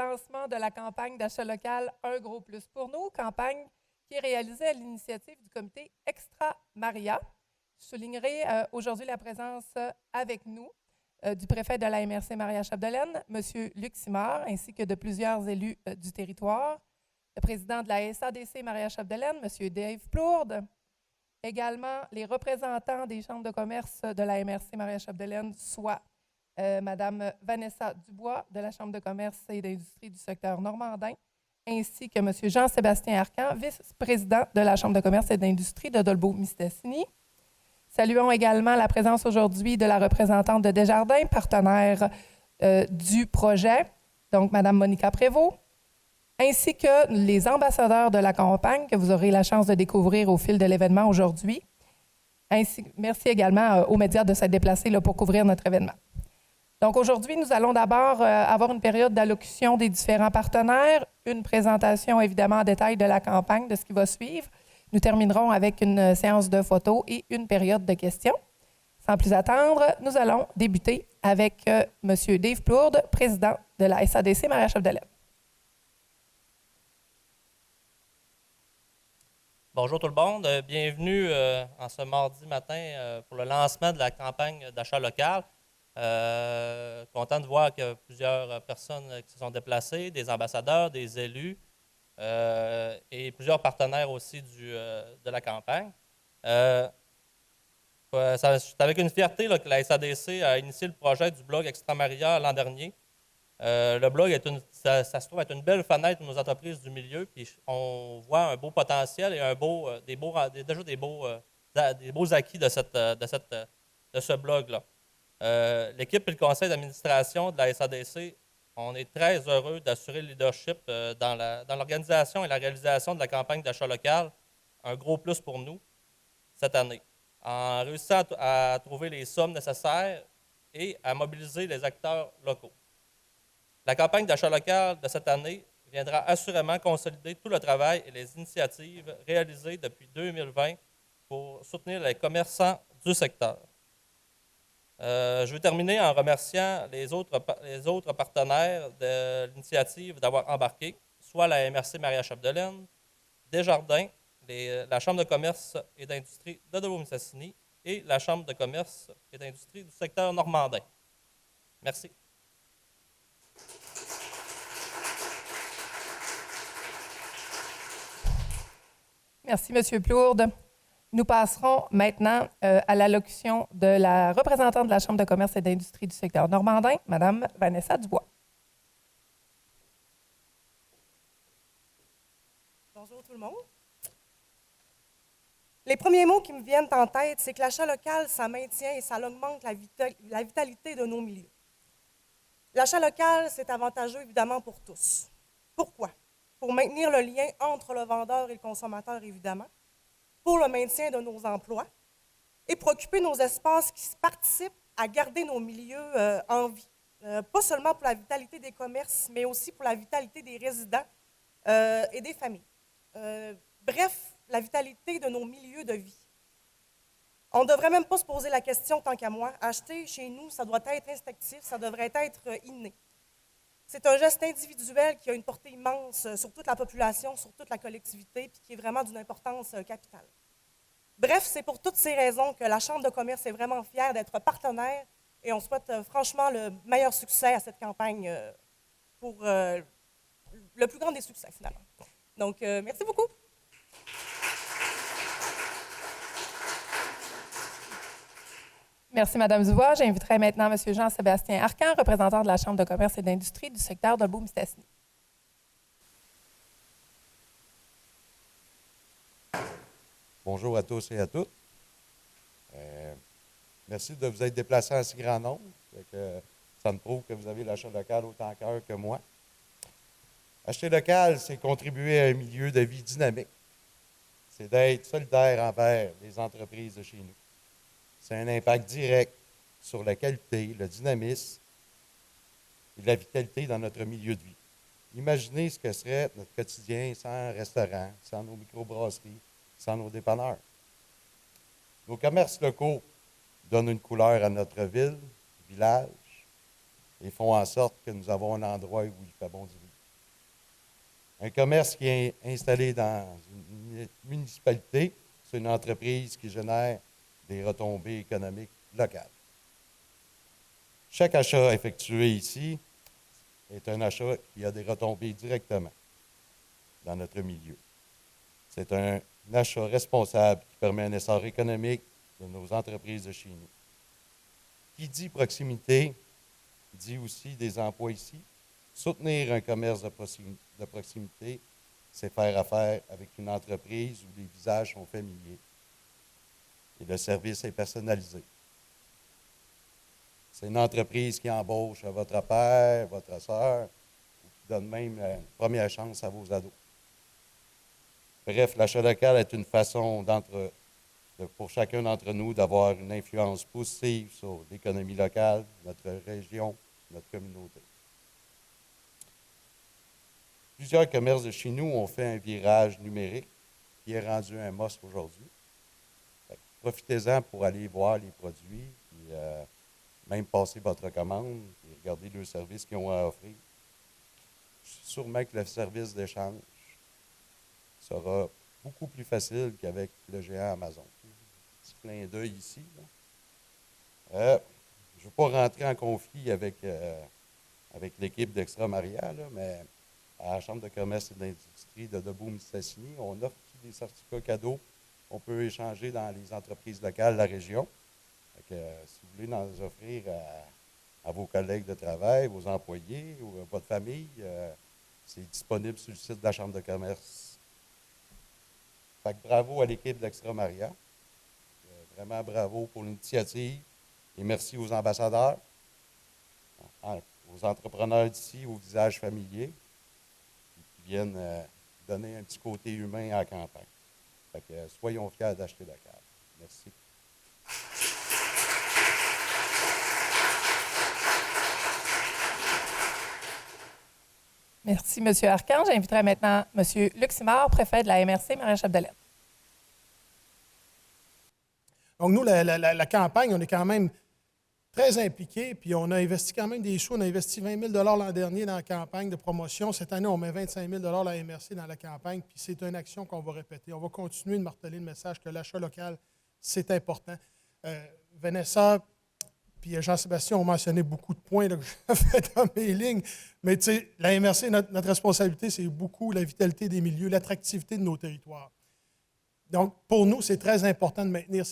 lancement de la campagne d'achat local Un gros plus pour nous, campagne qui est réalisée à l'initiative du comité Extra Maria. Je soulignerai aujourd'hui la présence avec nous du préfet de la MRC Maria-Chapdelaine, M. Luc Simard, ainsi que de plusieurs élus du territoire, le président de la SADC Maria-Chapdelaine, M. Dave Plourde, également les représentants des chambres de commerce de la MRC Maria-Chapdelaine, soit Mme Vanessa Dubois de la Chambre de commerce et d'industrie du secteur normandin, ainsi que M. Jean-Sébastien Arcan, vice-président de la Chambre de commerce et d'industrie de Dolbeau-Mistassini. Saluons également la présence aujourd'hui de la représentante de Desjardins, partenaire du projet, donc Mme Monica Prévost, ainsi que les ambassadeurs de la campagne que vous aurez la chance de découvrir au fil de l'événement aujourd'hui. Merci également aux médias de s'être déplacés là, pour couvrir notre événement. Donc aujourd'hui, nous allons d'abord avoir une période d'allocution des différents partenaires, une présentation évidemment en détail de la campagne, de ce qui va suivre. Nous terminerons avec une séance de photos et une période de questions. Sans plus attendre, nous allons débuter avec M. Dave Plourde, président de la SADC Maria-Chapdelaine. Bonjour tout le monde, bienvenue en ce mardi matin pour le lancement de la campagne d'achat local. Content de voir qu'il y a plusieurs personnes qui se sont déplacées, des ambassadeurs, des élus et plusieurs partenaires aussi de la campagne. C'est avec une fierté là, que la SADC a initié le projet du blog Extra Maria l'an dernier. Le blog, ça se trouve être une belle fenêtre pour nos entreprises du milieu, puis on voit un beau potentiel et déjà des beaux acquis de ce blog-là. L'équipe et le conseil d'administration de la SADC, on est très heureux d'assurer le leadership dans l'organisation et la réalisation de la campagne d'achat local, un gros plus pour nous cette année, en réussissant à trouver les sommes nécessaires et à mobiliser les acteurs locaux. La campagne d'achat local de cette année viendra assurément consolider tout le travail et les initiatives réalisées depuis 2020 pour soutenir les commerçants du secteur. Je vais terminer en remerciant les autres partenaires de l'initiative d'avoir embarqué, soit la MRC Maria-Chapdelaine, Desjardins, la Chambre de commerce et d'industrie de Dolbeau-Mistassini et la Chambre de commerce et d'industrie du secteur normandin. Merci. Merci, M. Plourde. Nous passerons maintenant à l'allocution de la représentante de la Chambre de commerce et d'industrie du secteur normandin, Mme Vanessa Dubois. Bonjour tout le monde. Les premiers mots qui me viennent en tête, c'est que l'achat local, ça maintient et ça augmente la vitalité de nos milieux. L'achat local, c'est avantageux évidemment pour tous. Pourquoi? Pour maintenir le lien entre le vendeur et le consommateur, évidemment, pour le maintien de nos emplois et pour occuper nos espaces qui participent à garder nos milieux en vie. Pas seulement pour la vitalité des commerces, mais aussi pour la vitalité des résidents et des familles. Bref, la vitalité de nos milieux de vie. On ne devrait même pas se poser la question, tant qu'à moi, acheter chez nous, ça doit être instinctif, ça devrait être inné. C'est un geste individuel qui a une portée immense sur toute la population, sur toute la collectivité, puis qui est vraiment d'une importance capitale. Bref, c'est pour toutes ces raisons que la Chambre de commerce est vraiment fière d'être partenaire et on souhaite franchement le meilleur succès à cette campagne pour le plus grand des succès, finalement. Donc, merci beaucoup. Merci, Mme Dubois. J'inviterai maintenant M. Jean-Sébastien Arcan, représentant de la Chambre de commerce et d'industrie du secteur de Dolbeau-Mistassini. Bonjour à tous et à toutes. Merci de vous être déplacés en si grand nombre. Ça me prouve que vous avez l'achat local autant à cœur que moi. Acheter local, c'est contribuer à un milieu de vie dynamique. C'est d'être solidaire envers les entreprises de chez nous. C'est un impact direct sur la qualité, le dynamisme et la vitalité dans notre milieu de vie. Imaginez ce que serait notre quotidien sans restaurant, sans nos microbrasseries, sans nos dépanneurs. Nos commerces locaux donnent une couleur à notre ville, village, et font en sorte que nous avons un endroit où il fait bon Un commerce qui est installé dans une municipalité, c'est une entreprise qui génère des retombées économiques locales. Chaque achat effectué ici est un achat qui a des retombées directement dans notre milieu. C'est un achat responsable qui permet un essor économique de nos entreprises de chez nous. Qui dit proximité, dit aussi des emplois ici. Soutenir un commerce de proximité, c'est faire affaire avec une entreprise où les visages sont familiers et le service est personnalisé. C'est une entreprise qui embauche votre père, votre soeur, ou qui donne même une première chance à vos ados. Bref, l'achat local est une façon pour chacun d'entre nous d'avoir une influence positive sur l'économie locale, notre région, notre communauté. Plusieurs commerces de chez nous ont fait un virage numérique qui est rendu un must aujourd'hui. Profitez-en pour aller voir les produits, puis même passer votre commande et regarder le service qu'ils ont à offrir. Sûrement que le service d'échange sera beaucoup plus facile qu'avec le géant Amazon. Un petit clin d'œil ici. Je ne veux pas rentrer en conflit avec l'équipe d'Extra Maria, là, mais à la Chambre de commerce et d'industrie de Debout-Mistassini, on offre des certificats cadeaux qu'on peut échanger dans les entreprises locales de la région. Si vous voulez en offrir à vos collègues de travail, vos employés ou à votre famille, c'est disponible sur le site de la Chambre de commerce. Fait que bravo à l'équipe d'Extra Maria. Vraiment bravo pour l'initiative. Et merci aux ambassadeurs, aux entrepreneurs d'ici, aux visages familiers, qui viennent donner un petit côté humain à la campagne. Fait que, soyons fiers d'acheter local. Merci. Merci, M. Arcan. J'inviterai maintenant M. Luc Simard, préfet de la MRC Marais-Chapdelaine. Donc, nous, la campagne, on est quand même très impliqués, puis on a investi quand même des sous. On a investi 20 000 l'an dernier dans la campagne de promotion. Cette année, on met 25 000 à la MRC dans la campagne, puis c'est une action qu'on va répéter. On va continuer de marteler le message que l'achat local, c'est important. Vanessa puis Jean-Sébastien ont mentionné beaucoup de points là, que j'ai fait dans mes lignes, mais tu sais, la MRC, notre responsabilité, c'est beaucoup la vitalité des milieux, l'attractivité de nos territoires. Donc, pour nous, c'est très important de maintenir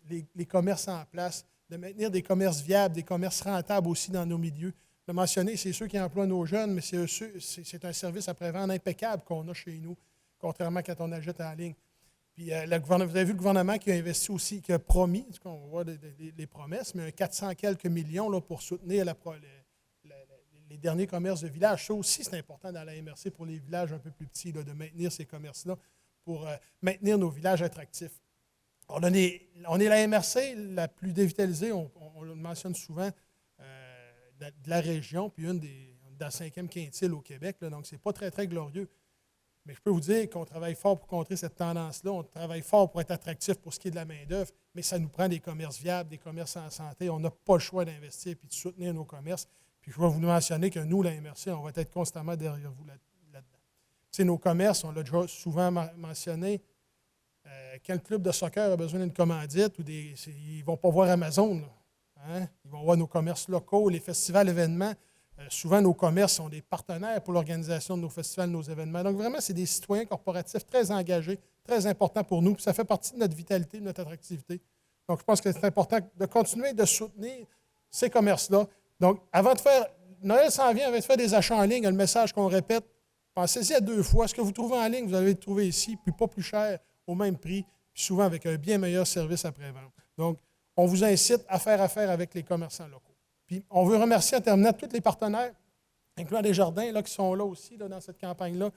les commerces en place, de maintenir des commerces viables, des commerces rentables aussi dans nos milieux. Le mentionner, c'est ceux qui emploient nos jeunes, mais c'est un service après-vente impeccable qu'on a chez nous, contrairement à quand on achète en ligne. Puis, vous avez vu le gouvernement qui a investi aussi, qui a promis, on voit les promesses, mais un 400 quelques millions là, pour soutenir les derniers commerces de village. Ça aussi, c'est important dans la MRC pour les villages un peu plus petits, là, de maintenir ces commerces-là pour maintenir nos villages attractifs. On est la MRC la plus dévitalisée, on le mentionne souvent, de la région, puis une des 5e quintile au Québec, là, donc c'est pas très, très glorieux. Mais je peux vous dire qu'on travaille fort pour contrer cette tendance-là, on travaille fort pour être attractif pour ce qui est de la main-d'œuvre, mais ça nous prend des commerces viables, des commerces en santé. On n'a pas le choix d'investir et de soutenir nos commerces. Puis je vais vous mentionner que nous, la MRC, on va être constamment derrière vous là-dedans. Tu sais, nos commerces, on l'a déjà souvent mentionné, quand le club de soccer a besoin d'une commandite, ils ne vont pas voir Amazon. Là, hein? Ils vont voir nos commerces locaux, les festivals, événements. Souvent, nos commerces sont des partenaires pour l'organisation de nos festivals, de nos événements. Donc, vraiment, c'est des citoyens corporatifs très engagés, très importants pour nous. Puis ça fait partie de notre vitalité, de notre attractivité. Donc, je pense que c'est important de continuer de soutenir ces commerces-là. Donc, avant de faire... Noël s'en vient, avant de faire des achats en ligne, le message qu'on répète, pensez-y à 2 fois. Ce que vous trouvez en ligne, vous allez le trouver ici, puis pas plus cher, au même prix, puis souvent avec un bien meilleur service après-vente. Donc, on vous incite à faire affaire avec les commerçants locaux. Puis, on veut remercier en terminant tous les partenaires, incluant Desjardins, là, qui sont là aussi, là, dans cette campagne-là.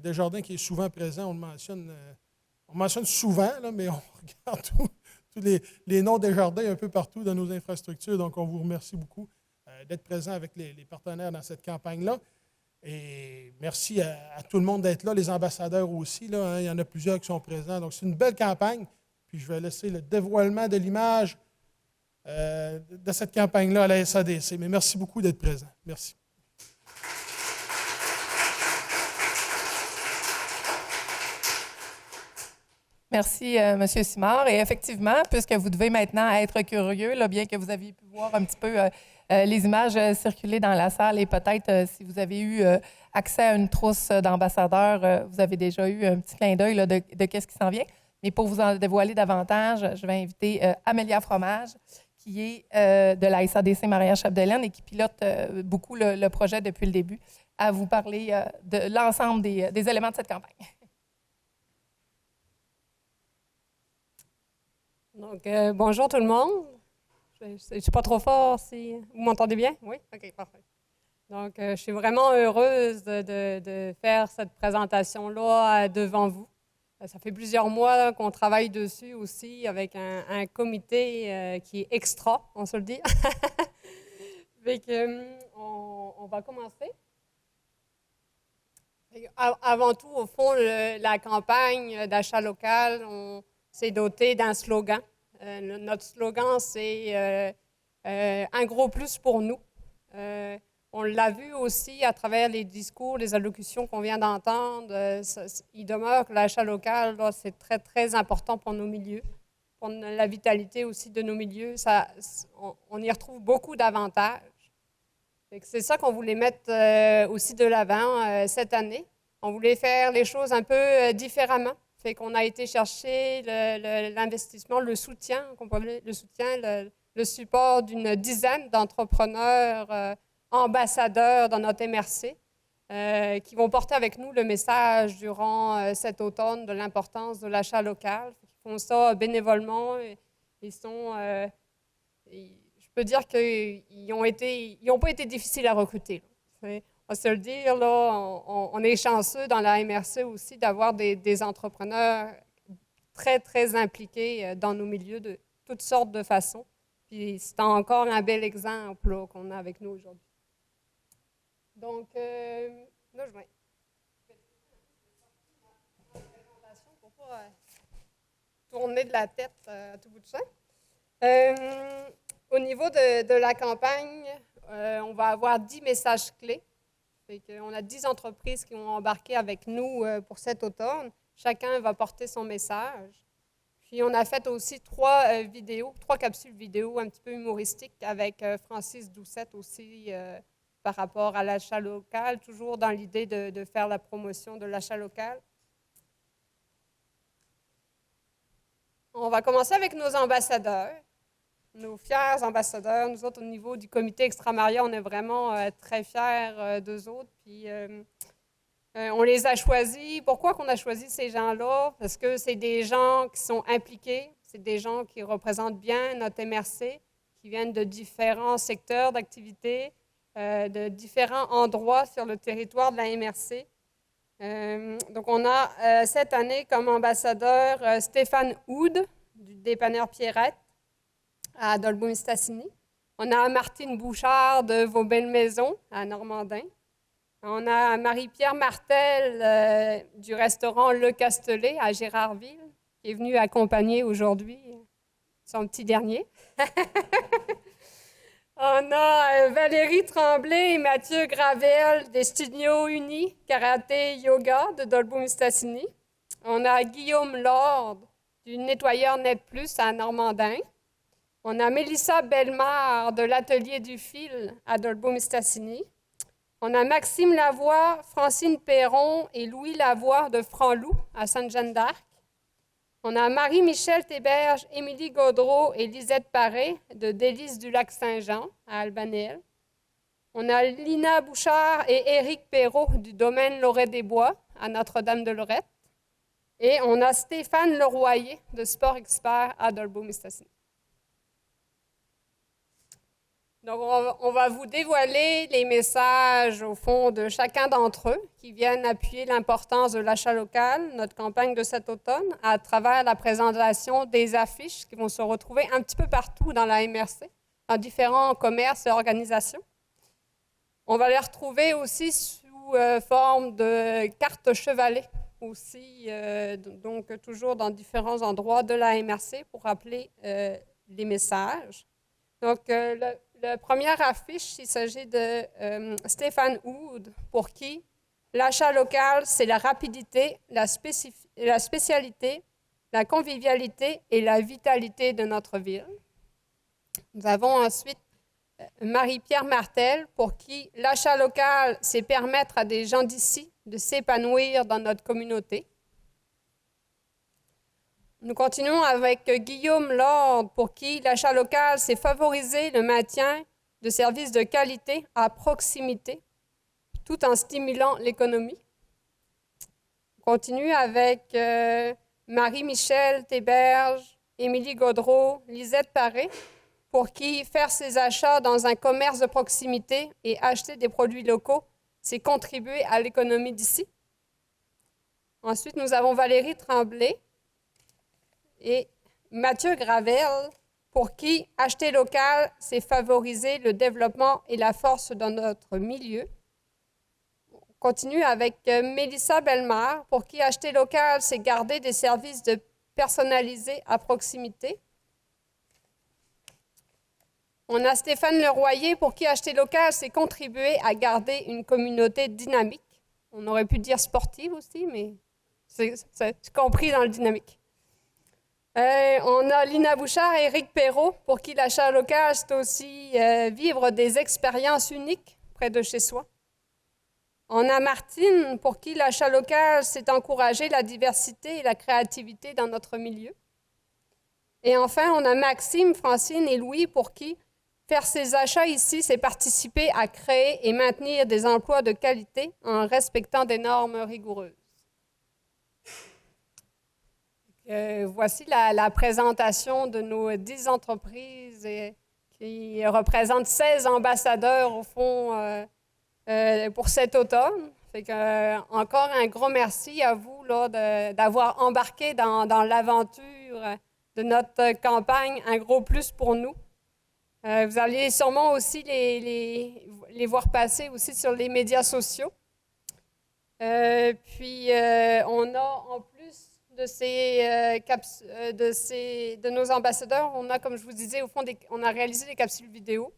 Desjardins qui est souvent présent, on le mentionne souvent, là, mais on regarde tous les noms Desjardins un peu partout dans nos infrastructures. Donc, on vous remercie beaucoup d'être présent avec les partenaires dans cette campagne-là. Et merci à tout le monde d'être là, les ambassadeurs aussi. Là, hein, il y en a plusieurs qui sont présents. Donc, c'est une belle campagne. Puis, je vais laisser le dévoilement de l'image de cette campagne-là à la SADC. Mais merci beaucoup d'être présent. Merci. Merci, M. Simard. Et effectivement, puisque vous devez maintenant être curieux, là, bien que vous aviez pu voir un petit peu les images circuler dans la salle et peut-être si vous avez eu accès à une trousse d'ambassadeurs, vous avez déjà eu un petit clin d'œil là, de qu'est-ce qui s'en vient. Mais pour vous en dévoiler davantage, je vais inviter Amélia Fromage, qui est de la SADC Maria-Chapdelaine et qui pilote beaucoup le projet depuis le début, à vous parler de l'ensemble des éléments de cette campagne. Donc, bonjour tout le monde. Je ne suis pas trop fort si vous m'entendez bien? Oui? OK, parfait. Donc, je suis vraiment heureuse de faire cette présentation-là devant vous. Ça fait plusieurs mois qu'on travaille dessus aussi avec un comité qui est extra, on se le dit. Fait que, on va commencer. Avant tout, au fond, la campagne d'achat local, c'est doté d'un slogan. Notre slogan, c'est un gros plus pour nous. On l'a vu aussi à travers les discours, les allocutions qu'on vient d'entendre. Il demeure que l'achat local, c'est très, très important pour nos milieux, pour la vitalité aussi de nos milieux. On y retrouve beaucoup d'avantages. C'est ça qu'on voulait mettre aussi de l'avant cette année. On voulait faire les choses un peu différemment. Fait qu'on a été chercher l'investissement, le soutien, le support d'une dizaine d'entrepreneurs ambassadeurs dans notre MRC qui vont porter avec nous le message durant cet automne de l'importance de l'achat local. Ils font ça bénévolement. Je peux dire qu'ils n'ont pas été difficiles à recruter. On va se le dire, là, on est chanceux dans la MRC aussi d'avoir des entrepreneurs très, très impliqués dans nos milieux de toutes sortes de façons. Puis c'est encore un bel exemple qu'on a avec nous aujourd'hui. Donc, là, je vais pour ne pas tourner de la tête à tout bout de champ. Au niveau de la campagne, on va avoir 10 messages clés. On a 10 entreprises qui vont embarquer avec nous pour cet automne. Chacun va porter son message. Puis, on a fait aussi 3 capsules vidéo un petit peu humoristiques avec Francis Doucette aussi par rapport à l'achat local, toujours dans l'idée de faire la promotion de l'achat local. On va commencer avec nos ambassadeurs. Nos fiers ambassadeurs, nous autres, au niveau du comité Extra-Maria, on est vraiment très fiers d'eux autres. Puis, on les a choisis. Pourquoi qu'on a choisi ces gens-là? Parce que c'est des gens qui sont impliqués, c'est des gens qui représentent bien notre MRC, qui viennent de différents secteurs d'activité, de différents endroits sur le territoire de la MRC. Donc, on a cette année comme ambassadeur Stéphane Houd, du dépanneur Pierrette, à Dolbeau-Mistassini. On a Martine Bouchard de Vos Belles Maisons à Normandin. On a Marie-Pierre Martel du restaurant Le Castellet à Gérardville, qui est venue accompagner aujourd'hui son petit dernier. On a Valérie Tremblay et Mathieu Gravel des Studios Unis Karaté Yoga de Dolbeau-Mistassini. On a Guillaume Lord du nettoyeur Net Plus à Normandin. On a Mélissa Bellemare de l'Atelier du Fil à Dolbeau-Mistassini. On a Maxime Lavoie, Francine Perron et Louis Lavoie de Franloup à Sainte-Jeanne d'Arc. On a Marie-Michel Théberge, Émilie Gaudreau et Lisette Paré de Délices du Lac-Saint-Jean à Albanel. On a Lina Bouchard et Éric Perrault du domaine Lorette-des-Bois à Notre-Dame-de-Lorette. Et on a Stéphane Leroyer de Sport Expert à Dolbeau-Mistassini. Donc, on va vous dévoiler les messages, au fond, de chacun d'entre eux qui viennent appuyer l'importance de l'achat local, notre campagne de cet automne, à travers la présentation des affiches qui vont se retrouver un petit peu partout dans la MRC, dans différents commerces et organisations. On va les retrouver aussi sous forme de cartes chevalet, aussi, donc toujours dans différents endroits de la MRC pour rappeler les messages. Donc, la première affiche, il s'agit de Stéphane Houd, pour qui l'achat local, c'est la rapidité, la spécialité la convivialité et la vitalité de notre ville. Nous avons ensuite Marie-Pierre Martel, pour qui l'achat local, c'est permettre à des gens d'ici de s'épanouir dans notre communauté. Nous continuons avec Guillaume Lord, pour qui l'achat local, c'est favoriser le maintien de services de qualité à proximité, tout en stimulant l'économie. On continue avec Marie-Michel Théberge, Émilie Gaudreau, Lisette Paré, pour qui faire ses achats dans un commerce de proximité et acheter des produits locaux, c'est contribuer à l'économie d'ici. Ensuite, nous avons Valérie Tremblay et Mathieu Gravel, pour qui acheter local, c'est favoriser le développement et la force dans notre milieu. On continue avec Mélissa Bellemare, pour qui acheter local, c'est garder des services personnalisés à proximité. On a Stéphane Leroyer, pour qui acheter local, c'est contribuer à garder une communauté dynamique. On aurait pu dire sportive aussi, mais c'est compris dans le dynamique. On a Lina Bouchard et Éric Perrault, pour qui l'achat local, c'est aussi vivre des expériences uniques près de chez soi. On a Martine, pour qui l'achat local, c'est encourager la diversité et la créativité dans notre milieu. Et enfin, on a Maxime, Francine et Louis, pour qui faire ses achats ici, c'est participer à créer et maintenir des emplois de qualité en respectant des normes rigoureuses. Voici la présentation de nos 10 entreprises qui représentent 16 ambassadeurs, au fond, pour cet automne. Fait que, encore un gros merci à vous là, d'avoir embarqué dans l'aventure de notre campagne. Un gros plus pour nous. Vous allez sûrement aussi les voir passer aussi sur les médias sociaux. Puis, on a en plus de nos ambassadeurs, on a, comme je vous disais, au fond, on a réalisé des capsules vidéo.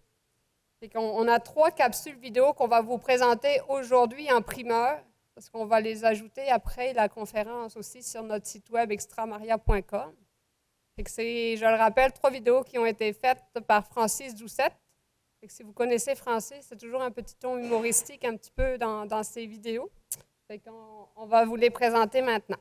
On a 3 capsules vidéo qu'on va vous présenter aujourd'hui en primeur, parce qu'on va les ajouter après la conférence aussi sur notre site web extramaria.com. C'est, je le rappelle, 3 vidéos qui ont été faites par Francis Doucette. Si vous connaissez Francis, c'est toujours un petit ton humoristique un petit peu dans ses vidéos. On va vous les présenter maintenant.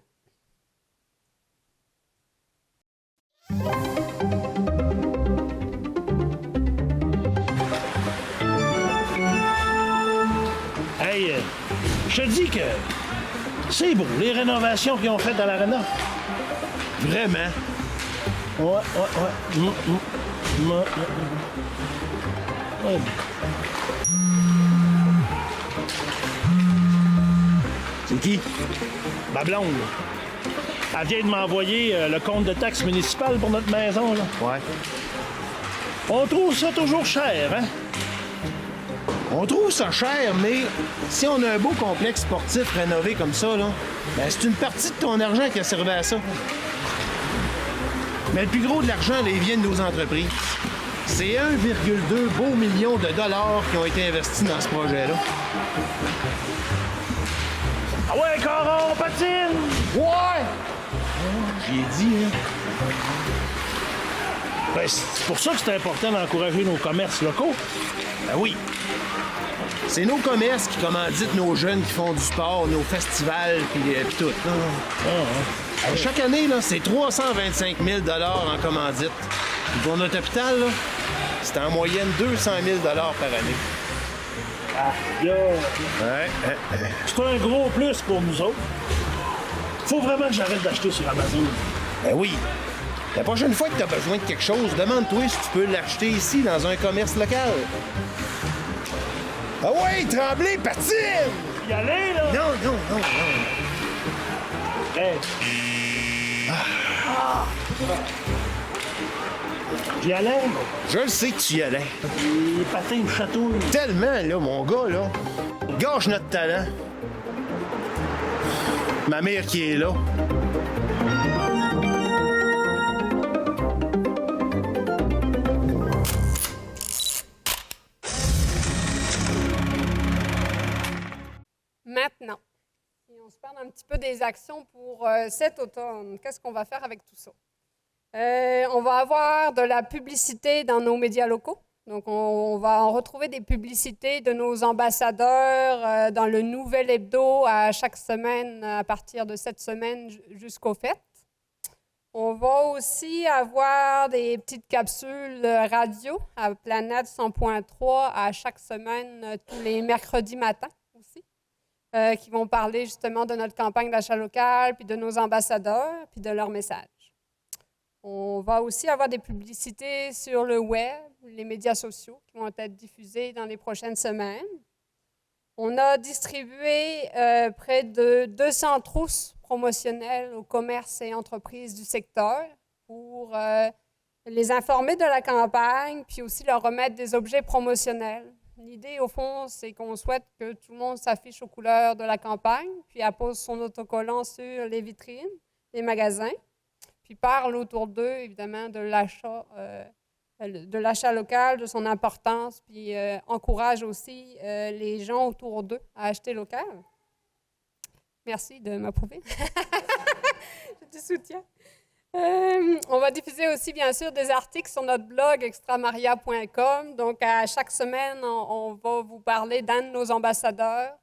Hey, je te dis que c'est beau, les rénovations qu'ils ont faites dans l'aréna. Vraiment. Ouais. C'est qui? Ma blonde. Elle vient de m'envoyer le compte de taxes municipales pour notre maison, là. Ouais. On trouve ça toujours cher, hein? On trouve ça cher, mais si on a un beau complexe sportif rénové comme ça, là, ben c'est une partie de ton argent qui a servi à ça. Mais le plus gros de l'argent, là, il vient de nos entreprises. C'est 1,2 beau million de dollars qui ont été investis dans ce projet-là. Ah ouais, Coron, patine! Ouais! J'y ai dit, hein? Ben, c'est pour ça que c'est important d'encourager nos commerces locaux. Ben oui. C'est nos commerces qui commanditent nos jeunes qui font du sport, nos festivals, puis tout. Chaque année, là, c'est 325 000 en commandite. Puis pour notre hôpital, là, c'est en moyenne 200 000 par année. C'est un gros plus pour nous autres. Faut vraiment que j'arrête d'acheter sur Amazon. Ben oui. La prochaine fois que tu as besoin de quelque chose, demande-toi si tu peux l'acheter ici, dans un commerce local. Ah ouais, Tremblay, patine! Y aller, là? Non. Hey. J'y allais. Je le sais que tu y allais. Les patins me chatouillent. Tellement, là, mon gars, là. Gâche notre talent. Ma mère qui est là. Maintenant, si on se parle parle un petit peu des actions pour cet automne. Qu'est-ce qu'on va faire avec tout ça? On va avoir de la publicité dans nos médias locaux. Donc, on va en retrouver des publicités de nos ambassadeurs dans le Nouvel Hebdo à chaque semaine, à partir de cette semaine jusqu'aux fêtes. On va aussi avoir des petites capsules radio à Planète 100.3 à chaque semaine, tous les mercredis matins aussi, qui vont parler justement de notre campagne d'achat local, puis de nos ambassadeurs, puis de leurs messages. On va aussi avoir des publicités sur le web, les médias sociaux qui vont être diffusés dans les prochaines semaines. On a distribué près de 200 trousses promotionnelles aux commerces et entreprises du secteur pour les informer de la campagne, puis aussi leur remettre des objets promotionnels. L'idée, au fond, c'est qu'on souhaite que tout le monde s'affiche aux couleurs de la campagne, puis appose son autocollant sur les vitrines des magasins, puis parle autour d'eux, évidemment, de l'achat local, de son importance, puis encourage aussi les gens autour d'eux à acheter local. Merci de m'approuver. Je te soutiens. On va diffuser aussi, bien sûr, des articles sur notre blog extramaria.com. Donc, à chaque semaine, on va vous parler d'un de nos ambassadeurs.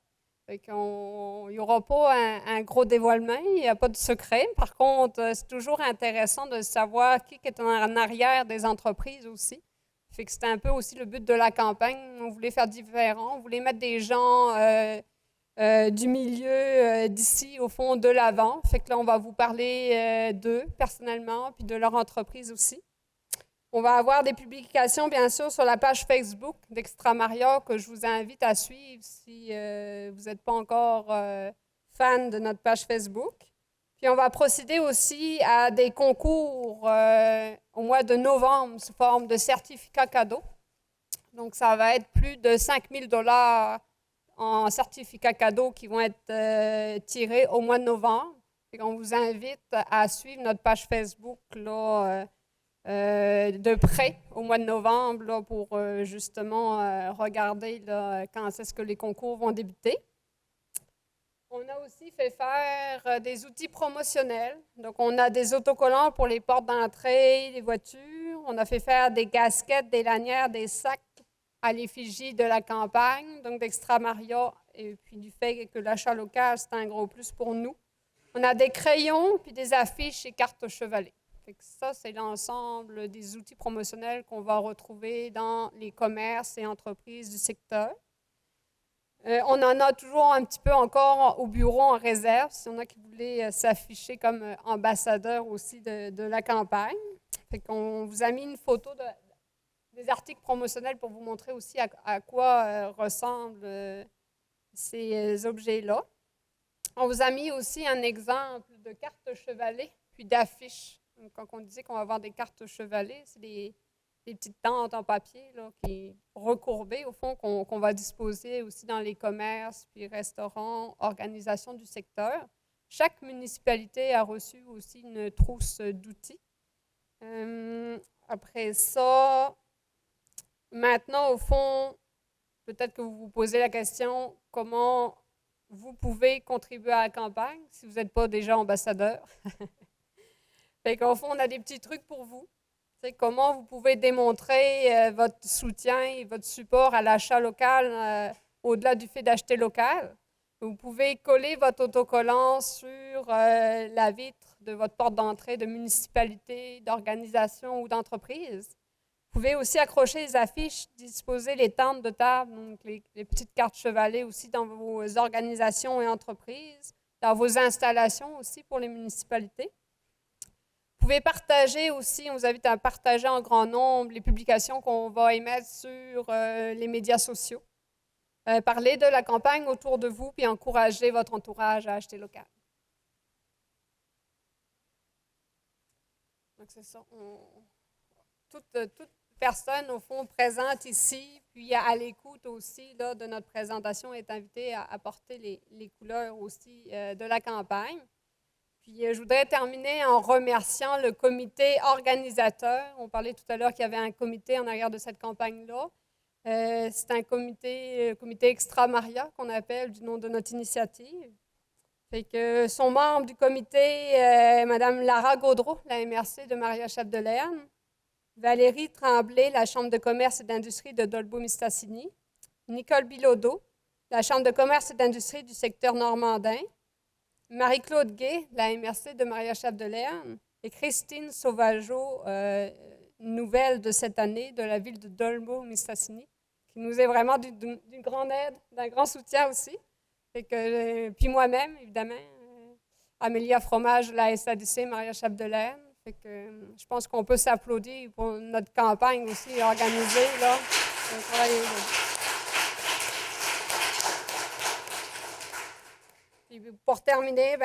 Il n'y aura pas un gros dévoilement, il n'y a pas de secret. Par contre, c'est toujours intéressant de savoir qui est en arrière des entreprises aussi. C'est un peu aussi le but de la campagne. On voulait faire différent, on voulait mettre des gens du milieu d'ici, au fond, de l'avant. Fait que là, on va vous parler d'eux personnellement, puis de leur entreprise aussi. On va avoir des publications, bien sûr, sur la page Facebook d'Extramaria que je vous invite à suivre si vous n'êtes pas encore fan de notre page Facebook. Puis on va procéder aussi à des concours au mois de novembre sous forme de certificats cadeaux. Donc, ça va être plus de 5 000 $ en certificats cadeaux qui vont être tirés au mois de novembre. Et on vous invite à suivre notre page Facebook là, de près au mois de novembre là, pour justement regarder là, quand est-ce que les concours vont débuter. On a aussi fait faire des outils promotionnels. Donc, on a des autocollants pour les portes d'entrée, les voitures. On a fait faire des casquettes, des lanières, des sacs à l'effigie de la campagne, donc d'Extramaria, et puis du fait que l'achat local, c'est un gros plus pour nous. On a des crayons, puis des affiches et cartes chevalets. Fait que ça, c'est l'ensemble des outils promotionnels qu'on va retrouver dans les commerces et entreprises du secteur. On en a toujours un petit peu encore au bureau en réserve, si on a qui voulaient s'afficher comme ambassadeur aussi de la campagne. Fait qu'on vous a mis une photo des articles promotionnels pour vous montrer aussi à quoi ressemblent ces objets-là. On vous a mis aussi un exemple de carte chevalet, puis d'affiches. Quand on disait qu'on va avoir des cartes chevalets, c'est des petites tentes en papier là, qui recourbées, au fond, qu'on va disposer aussi dans les commerces, puis restaurants, organisations du secteur. Chaque municipalité a reçu aussi une trousse d'outils. Après ça, maintenant, au fond, peut-être que vous vous posez la question, comment vous pouvez contribuer à la campagne si vous n'êtes pas déjà ambassadeur. Fait qu'au fond, on a des petits trucs pour vous. C'est comment vous pouvez démontrer votre soutien et votre support à l'achat local au-delà du fait d'acheter local. Vous pouvez coller votre autocollant sur la vitre de votre porte d'entrée de municipalité, d'organisation ou d'entreprise. Vous pouvez aussi accrocher les affiches, disposer les tentes de table, donc les petites cartes chevalets aussi dans vos organisations et entreprises, dans vos installations aussi pour les municipalités. Vous pouvez partager aussi, on vous invite à partager en grand nombre les publications qu'on va émettre sur les médias sociaux. Parler de la campagne autour de vous puis encourager votre entourage à acheter local. Donc c'est ça. Toute personne, au fond, présente ici, puis à l'écoute aussi là, de notre présentation est invitée à apporter les couleurs aussi de la campagne. Puis je voudrais terminer en remerciant le comité organisateur. On parlait tout à l'heure qu'il y avait un comité en arrière de cette campagne-là. C'est un comité Extramaria qu'on appelle du nom de notre initiative. Fait que sont membres du comité Mme Lara Gaudreau, la MRC de Maria-Chapdelaine, Valérie Tremblay, la Chambre de commerce et d'industrie de Dolbeau-Mistassini, Nicole Bilodeau, la Chambre de commerce et d'industrie du secteur normandin, Marie-Claude Gay, la MRC de Maria-Chapdelaine, et Christine Sauvageau, nouvelle de cette année de la ville de Dolbeau-Mistassini, qui nous est vraiment d'une grande aide, d'un grand soutien aussi. Fait que, puis moi-même, évidemment, Amélia Fromage, la SADC Maria-Chapdelaine. Fait que je pense qu'on peut s'applaudir pour notre campagne aussi organisée, là. Puis pour terminer,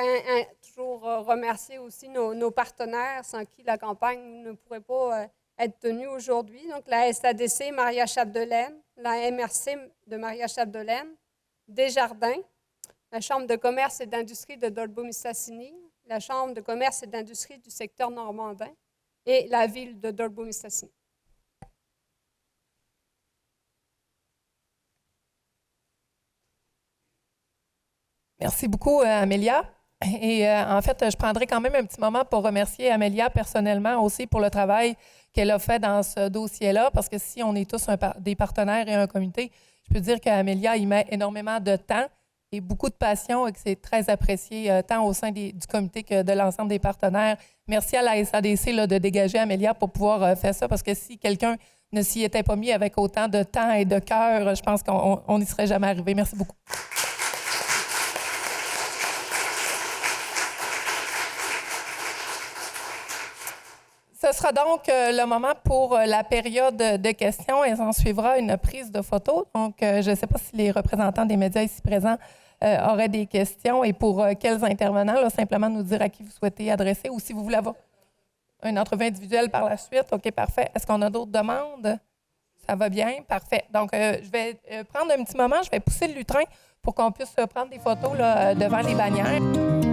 toujours remercier aussi nos partenaires sans qui la campagne ne pourrait pas être tenue aujourd'hui. Donc, la SADC Maria-Chapdelaine, la MRC de Maria-Chapdelaine, Desjardins, la Chambre de commerce et d'industrie de Dolbeau-Mistassini, la Chambre de commerce et d'industrie du secteur normandin et la ville de Dolbeau-Mistassini. Merci beaucoup, Amélia. Et en fait, je prendrai quand même un petit moment pour remercier Amélia personnellement aussi pour le travail qu'elle a fait dans ce dossier-là, parce que si on est tous des partenaires et un comité, je peux dire qu'Amélia y met énormément de temps et beaucoup de passion et que c'est très apprécié tant au sein du comité que de l'ensemble des partenaires. Merci à la SADC de dégager Amélia pour pouvoir faire ça, parce que si quelqu'un ne s'y était pas mis avec autant de temps et de cœur, je pense qu'on n'y serait jamais arrivé. Merci beaucoup. Ce sera donc le moment pour la période de questions et s'en suivra une prise de photos. Donc, je ne sais pas si les représentants des médias ici présents auraient des questions et pour quels intervenants, là, simplement nous dire à qui vous souhaitez adresser ou si vous voulez avoir une entrevue individuelle par la suite. OK, parfait. Est-ce qu'on a d'autres demandes? Ça va bien? Parfait. Donc, je vais prendre un petit moment, je vais pousser le lutrin pour qu'on puisse prendre des photos là, devant les bannières.